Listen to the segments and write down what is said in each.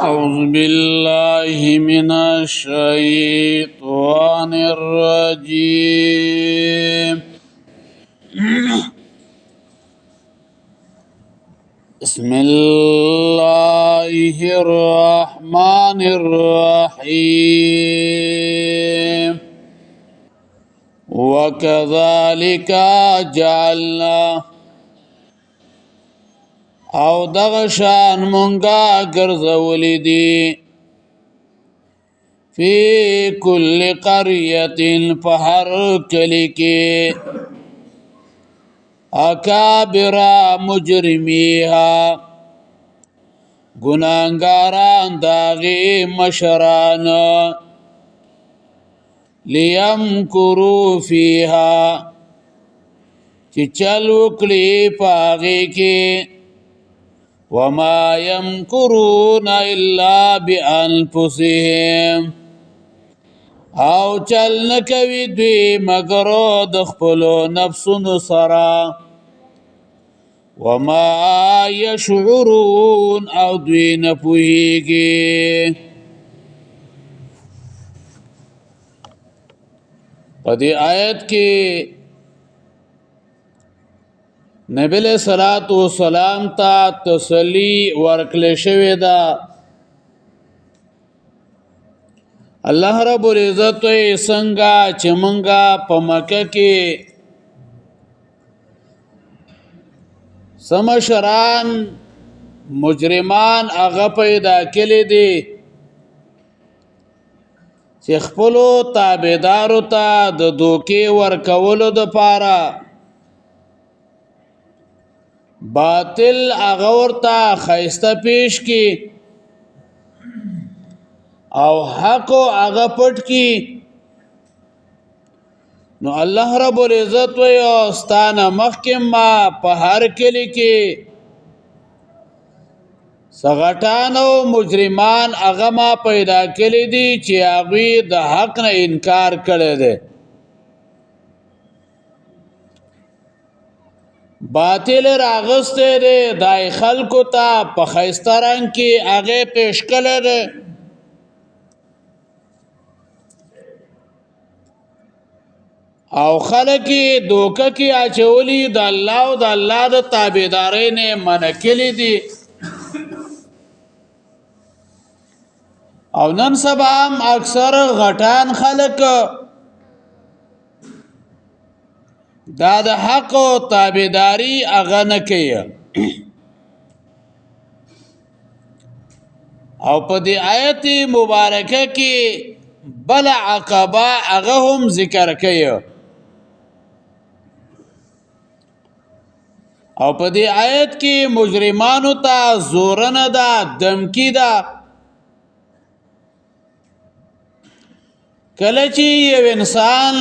أعوذ بالله من الشيطان الرجيم بسم الله الرحمن الرحيم وكذلك جعلنا او دغشان منگا گرزولی دی فی کل قریت فہر کلی کے اکابر مجرمیها گناہگاران داغی مشران لیمکرو فیها چی چل وکلی پاغی کے وما يمكرون الا بانفسهم او چل نکوي دوی مگرو د خپلو نفسونو سرا وما يشعرون او دوی نپوهیږي په دې آیت کې نبی علیہ الصلوۃ والسلام ته تسلی ورکړل شوې ده الله رب العزت یې څنګه چې مونږه په مکه کې سمشران مجرمان هغه پیدا کړي دي چې خپل تابعدارو ته د دوکې ورکولو د پاره باطل هغه ورته خیسته پیش کی او حق هغه پټ کی نو الله رب العزت و استانه محکم ما په هر کلی کې سغټان او مجرمان هغه ما پیدا کړي دي چې هغه د حق نه انکار کړي دي باطل راغسته ده دای خلکو ته په خیسته رنګ کې هغه پیش کړل ده او خلک دوکه کې اچولي د الله او د الله د تابعدارۍ نه منکلي دي او نن سبا هم اکثر غټان خلک دا د حق او تابعداري هغه نه کوي او په دې آیت مبارکه کې بل عقبه هغه هم ذکر کوي او په دې آیت کې مجرمانو ته زورنه ده دمکی ده کله چې یو انسان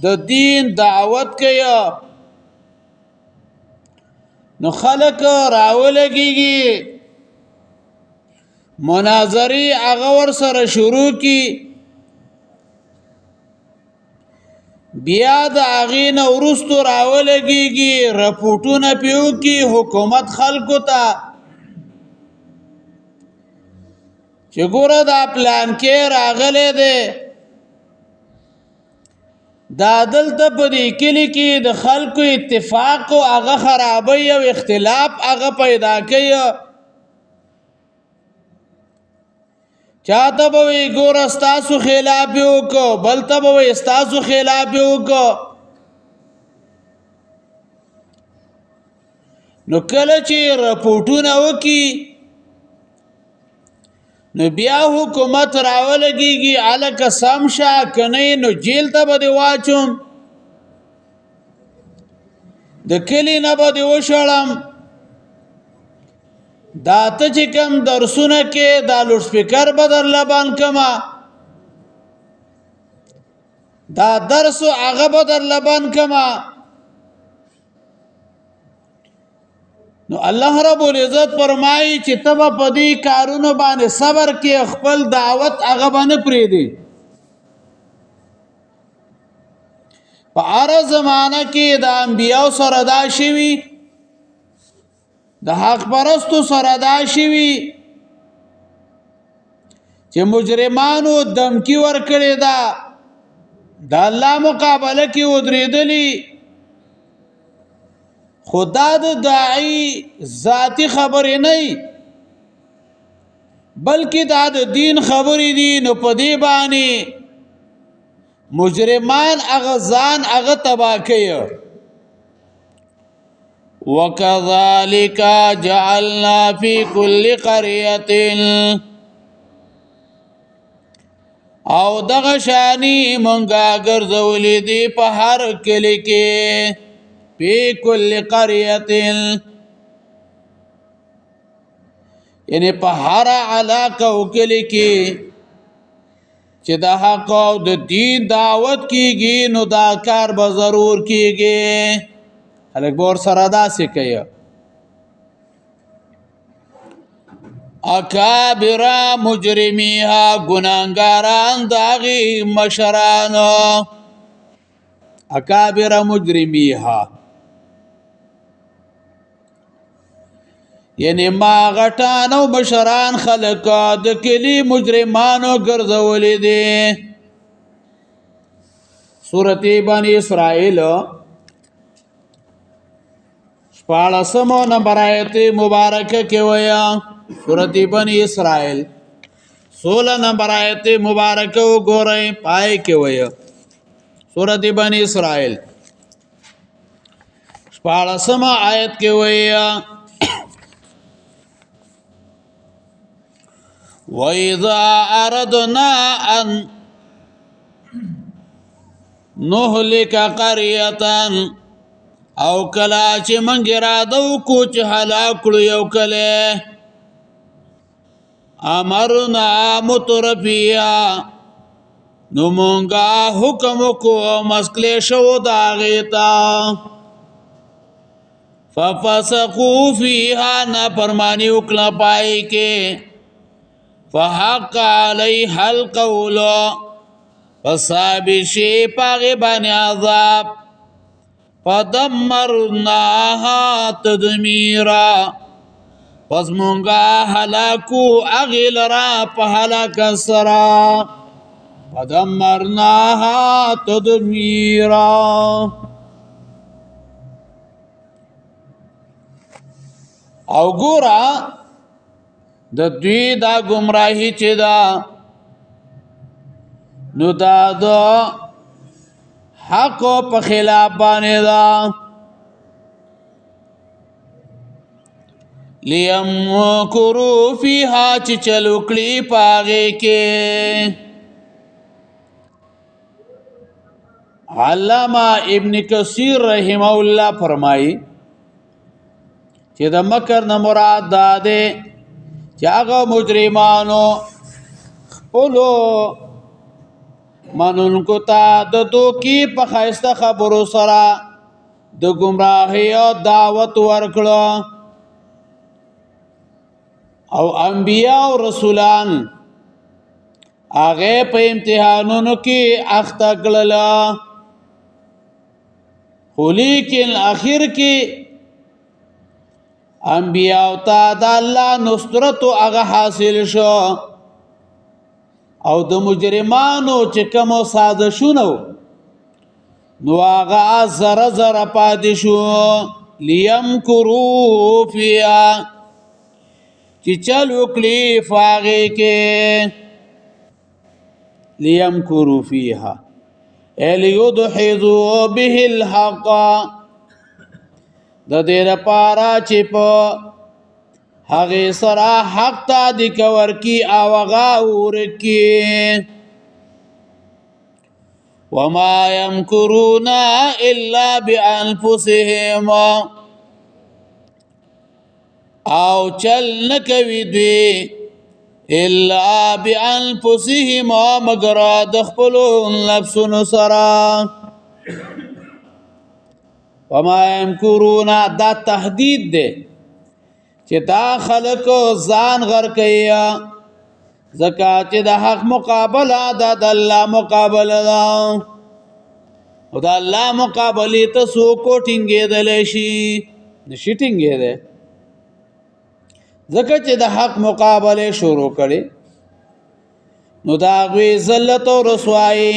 د دین دعوت کوي نو خلق راولګيږي مناظري هغه ور سره شروع کی بیا د اغین ورستو راولګيږي رپورټونه پیو کی حکومت خلکو ته چې ګوره دا پلان کې راغله ده دا دلته په دې کلی کې د خلکو اتفاق او هغه خرابي او اختلاف هغه پیدا کوي چاته به ګور استاسو خلاف یو کو بلته به استاسو خلاف یو کو نو کله چې رپورټونه وکي نو بیا حکومت راولګيږي الک سمشا کنه نو جیل ته به واچوم د کلی نه به وشړم دا ته چې کوم درسونه کې دا لوډ سپیکر بدر لبان کما دا درس هغه بدر لبان کما نو الله رب العزت فرمایي چې تبه پدی کارونه باندې صبر کې خپل دعوت هغه باندې پری دي په هر زمانہ کې د انبیاء سره دا شوی د حق پرستو سره دا شوی چې مجرمانو دمکی ورکړې ده د الله مقابله کې ودرېدلی خدا د داعی ذاتی خبرې نه بلکې دا د دین خبرې دي نو په دې باندې مجرمان هغه ځان هغه تباه کوي وَكَذَلِكَ جَعَلْنَا فِي كُلِّ قَرْيَةٍ او دغه شانی مونږه ګرځولې دي په هر کلی کې فی کل قریة یعنی په هر علاقه او کلی کې چې د حق او د دین دعوت کیږي نو دا کار به ضرور کیږي خلک به ورسره داسې کوي اکابر مجرمیها گناهګاران داغي مشرانو اکابر مجرمیها یعنی ما غټانو مشران خلق د کلی مجرمانو ګرځولې دي سورته بنی اسرائیل 14 نمبر آیت مبارکه کې ویا سورۃ بنی اسرائیل 16 نمبر آیت مبارکه وګورئ پای کې ویا سورۃ بنی اسرائیل 14 آیت کې ویا وَإِذَا أَرَدْنَا أَن نُهْلِكَ قَرْيَةً او کلا چې منګ اراده وکړو چې هلاک کړو یو کله امرنا مترفیا نو مونږه حکم وکړو مسکلې شو دا غیتا ففسقوا فيها نافرمانی وکړه پای کې فحق علیها القول فصابشی پاغی بانی عذاب فدمرناها تدمیرا پس مونگا حلاکو اغیل را پا حلاک سرا فدمرناها تدمیرا او گورا د دوی دا گمراهی چې دا نو دا د حق په خلاف باندې دا لیمکروا فیها چې چلو کړي پاغه کې علامہ ابن کثیر رحمه الله فرمایي چې د مکر نه مراد دا ده چې هغه مجرمانو خپلو منونکو ته د دوکي په خایسته خبرو سره د گمراهۍ دعوت ورکړه او انبیاء او رسولان هغه په امتحانونو کې اخته کړل خو لیکن اخر کې انبیاء ته د الله نصرت هغه حاصل شو او د مجرمانو چې کوم سازشونه نو هغه زره زره پاتې شو لیمکروا فیها چې چل وکړي فاغه کې لیمکروا فیها الیدحضوا به الحق د دې لپاره چې په هغه سره حق ته د کور کی او غاور کی وما يمكرون الا بانفسهم او چل نکوي دوی الا بانفسهم مگر د خپل نفسونو سره وما يمكرون دا تهدید ده چې دا خلق ځان غر کوي زکات چې د حق مقابله د الله مقابله ده او د الله مقابله ته سو کو ټینګېدل شي نشي ټینګېده زکات چې د حق مقابله شروع کړي نو دا غوی ذلت او رسوائی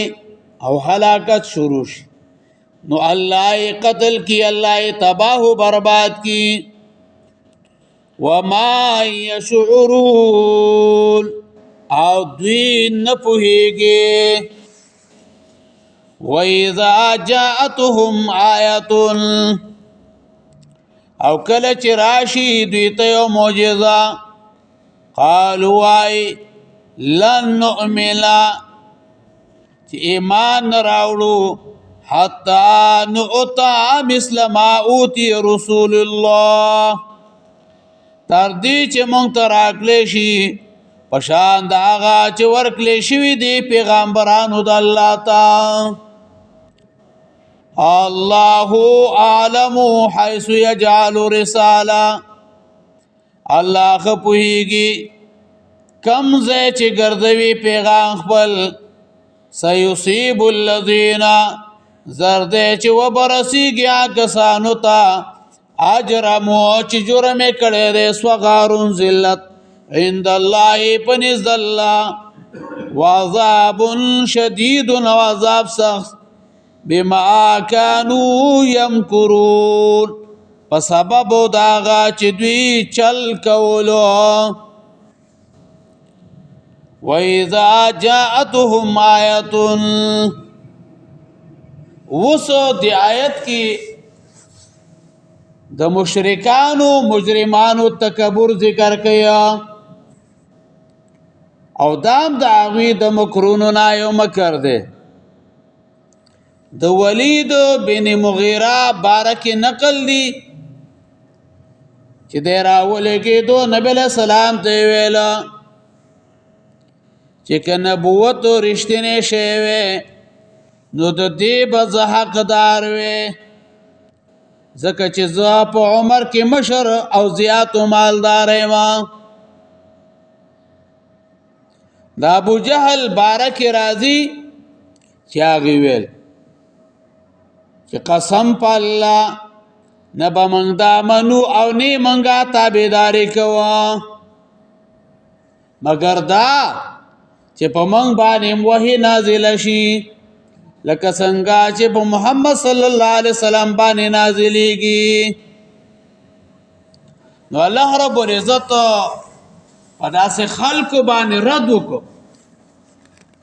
او ہلاکت شروع شي نو الله قتل کی الله تباہ و برباد کی وما يشعرون او دوی نه پوهیږي وَإِذَا جَاءَتْهُمْ آیَةٌ او کله چې راشي دوی ته یو معجزه قالوا وای لن نؤمن چې ایمان نه راوړو حتی نؤتى مثل ما اوتی رسول الله تر دې چې مونږ ته راکړل شي پشان د هغه چې ورکړل شوي دي پیغمبرانو د الله ته الله اعلم حيث يجعل رساله الله خپويږي کم ځای چې ګرځوي پیغام خپل سيصيب الذين زرد چې وبرسيږي کسانو ته اجرمو چې جرم کړي دي صغارون ذلت عند الله پنځ الله وعذاب شديد وعذاب سخت بما كانوا يمكرون په سبب داغه چې دوی چل کولو وَإِذَا جَاءَتْهُمْ آیَةٌ وسو دی آیت کی د مشرکانو مجرمانو تکبر ذکر کیا او دام د هغوی د مکرونو نه یو مکر دی د ولید بن مغیره بارک نقل دی چې دی راولګې دو نبی علیہ السلام ته ویلا چې که نبوت رښتینی شوی نو د دې به زه حقدار وې ځکه چې زه په عمر کې مشر او زیاتو مالدار یم د ابو جهل بارک راضي چې هغې ویل چې قسم په الله نه به موږ دا منو او نه موږ تابعداري کوو مګر دا چې په موږ باندې وحی نازل شي لکه څنګه چې په محمد صلی الله علیه وسلم باندې نازلېږي نو الله رب العزت په داسې خلکو باندې رد وکړو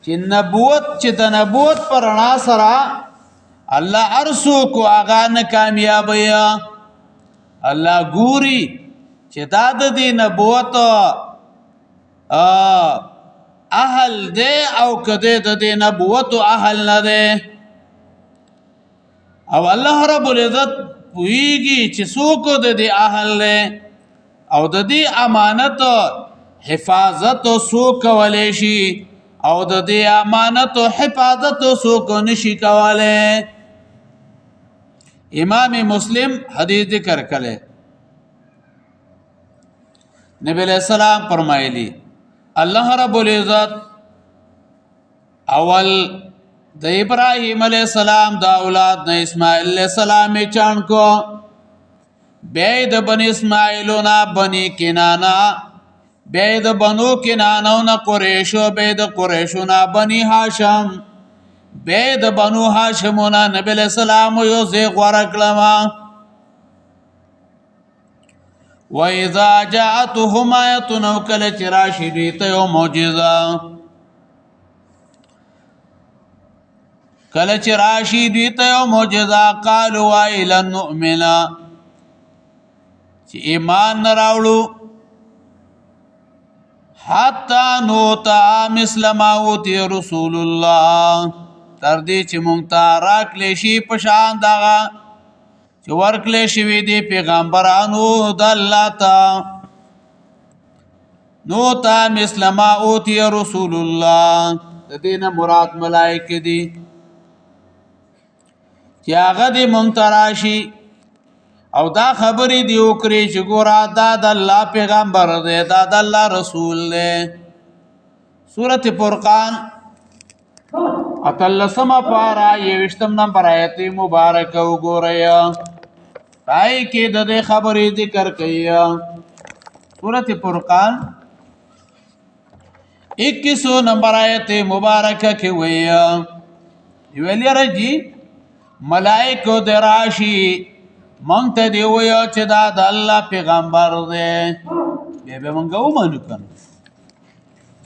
چې نبوت چې د نبوت پر رڼا سره الله ارسو کو هغه نه کامیابی الله ګوري چې دا د دې نبوت اهل دے او کده د دې نبوت اهل نه ده او الله رب العزت ویږي چې څوک د دې اهل له او د دې امانت حفاظت څوک کولای شي او د دې امانت حفاظت څوک نشي کولای امام مسلم حدیث ذکر کړي نبی علیہ السلام فرمایلی الله رب العزت اول د ابراهیم علیہ السلام د اولاد نه اسماعیل علیہ السلام چان کو بيد بني اسماعیلونا بني کنانا بيد بنو کنانونا قریشو بيد قریشونا بني هاشم بيد بنو هاشمونا نبی علیہ السلام یو زیغ ورکلما وَإِذَا جَاءَتْهُمْ آیَةٌ وَكَلَ چراشی دیتا یو معجزہ کل چراشی دیتا یو معجزہ قالوا وَإِلَى النُّؤْمِنَ چی ایمان نراولو حَتَّى نُوتَا مِثْلَ مَا اوتی رسول اللہ تردی چی مونگتا راک لیشی پشان داغا چې ورکلې شوی دی پیغمبرانو د الله ته نو تا مثل ما اوتی رسول الله د دې نه مراد ملائکه دي چې هغه دې مونتراشي او دا خبرې دی وکړي چې ګورا دا د الله پیغمبر دی دا د الله رسول دی سورۃ فرقان اتلسمه پارا 21 نمبر آیت مبارک وګورئ پای کې د دې خبرې ذکر کړي سورۃ فرقان 21 نمبر آیت مبارکه کې وی ویلی رجی ملائکو دراشی مونږ ته دی ویو چې دا د الله پیغمبر دی به مونږ ومنو کنه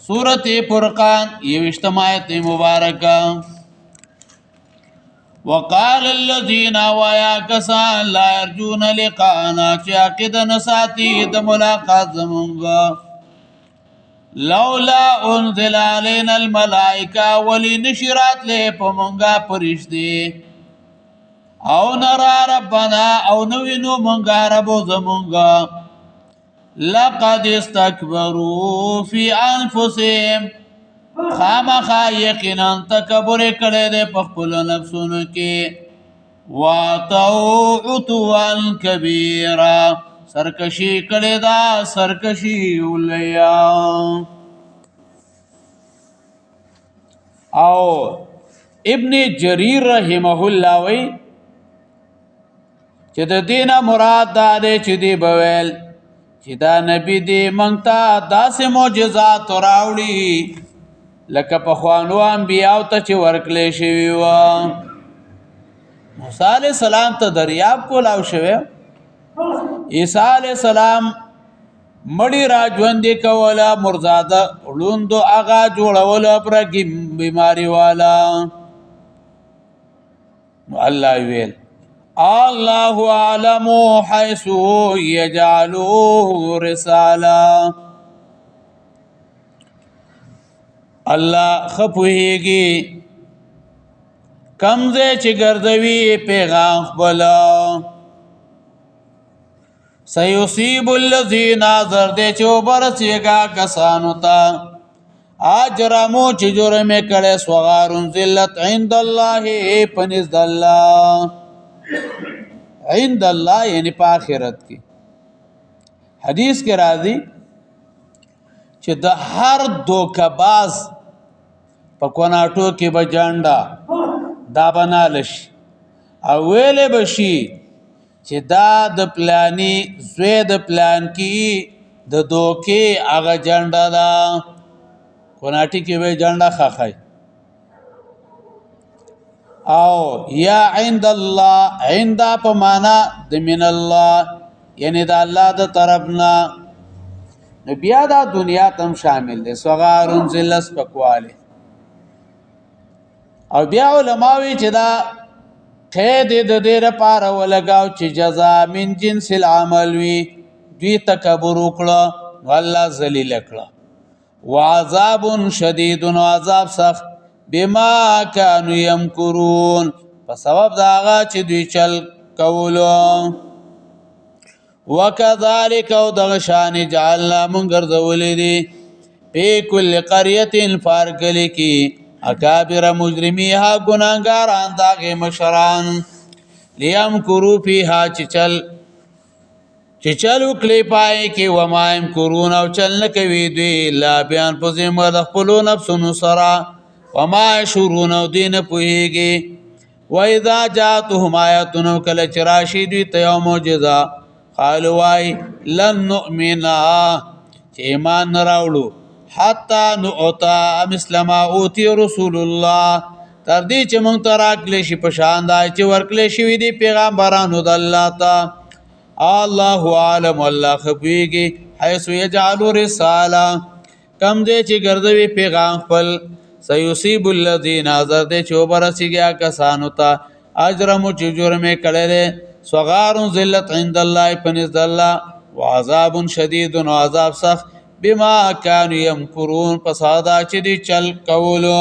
سورۃ فرقان 21 آیت مبارکه وقال الذين ويا كسان لا يرجون لقاءنا چې عقیده نساتي د ملاقات زمونږه لولا انزل علينا الملائکه ولی نشرات له پمونږه فرشتي او نرى ربنا او نوینو مونږه رب زمونږه لقد استكبروا في انفسهم خامخا یقینا تکبر کړي د خپل نفسونو کې واتو عتوا کبیرا سرکشی کړي دا سرکشی ولیا او ابن جریر رحمه الله وی چې د دینه مراد دا دی چې دی بویل چې دا نبی دی مونږ ته داسې معجزات راوړي لکه پخوانو انبیاو ته چې ورکړل شوي وه موسی علیه السلام ته دریاب کولاو شوی عیسی علیه السلام مړی را ژوندې کوله مرزاده ړوندو هغه جوړوله پرګي بیماري والا نو الله ویل الله اعلم حيث يجعل رساله الله خپوهیږي کمزه چې ګرځوي پیغام خپل سيصيب الذين زرد چې وبرسيګه کسانو ته اجرمو چې جرم کړي صغار ذلت عند الله پنځ الله عند الله یعنی په آخرت کې حدیث کې راځي چې د هر دوکباز په کوناټو کې به جانډا دا بنالش او ویلې بشي چې دا د پلانی زوی د پلان کې د دوکې هغه جانډا دا کوناټي کې به جانډا خاخای او یا عند الله عند په معنا د من الله یعنی د الله د طرفنا نو بیا دا دنیا تم شامل دي صغارون ذلس پکواله او بیا علماوی چې دا قید د دې لپاره ولګاو چې جزاء من جنس العمل وی دوی تکبر وکړه والله ذلیل کړه وعذاب شدید و عذاب سخت بما كانوا يمكرون په سبب دا هغه چې دوی چل کولو وكذلك او دغه شان جعلنا من ګرځولې دي په کل قريه فارکل کی اکابر مجرمیها گناهګاران دغه مشران لیمکروا فیها چل وکړي پای کې ومایم کرون او چل نه کوي دوی لا بیان په ذمه د خپل نفسونو سره وما شرون او دین پوهیږي واذا جاءتهم آیاتن کل چراشی دوی ته معجزه قالوا وای لن نؤمنا چې ایمان نراوړو حتا نؤتا مسلم اوتی رسول الله تر دې چې مونږ ته راکلی شي په شان دا چې ورکلی شوي دي پیغمبرانو د الله ته الله عالم الله خبرېږي حیث یجعل رساله کم دې چې ګرځوي پیغام خپل سيصيب الذين اذر دې چې وبرسیږي کسانو ته اجرمو چې جرم کړي دي صغار ذلت عند الله پنځ الله وعذاب شدید و عذاب سخت بما كانوا يمكرون پسادا چې دي چل کولو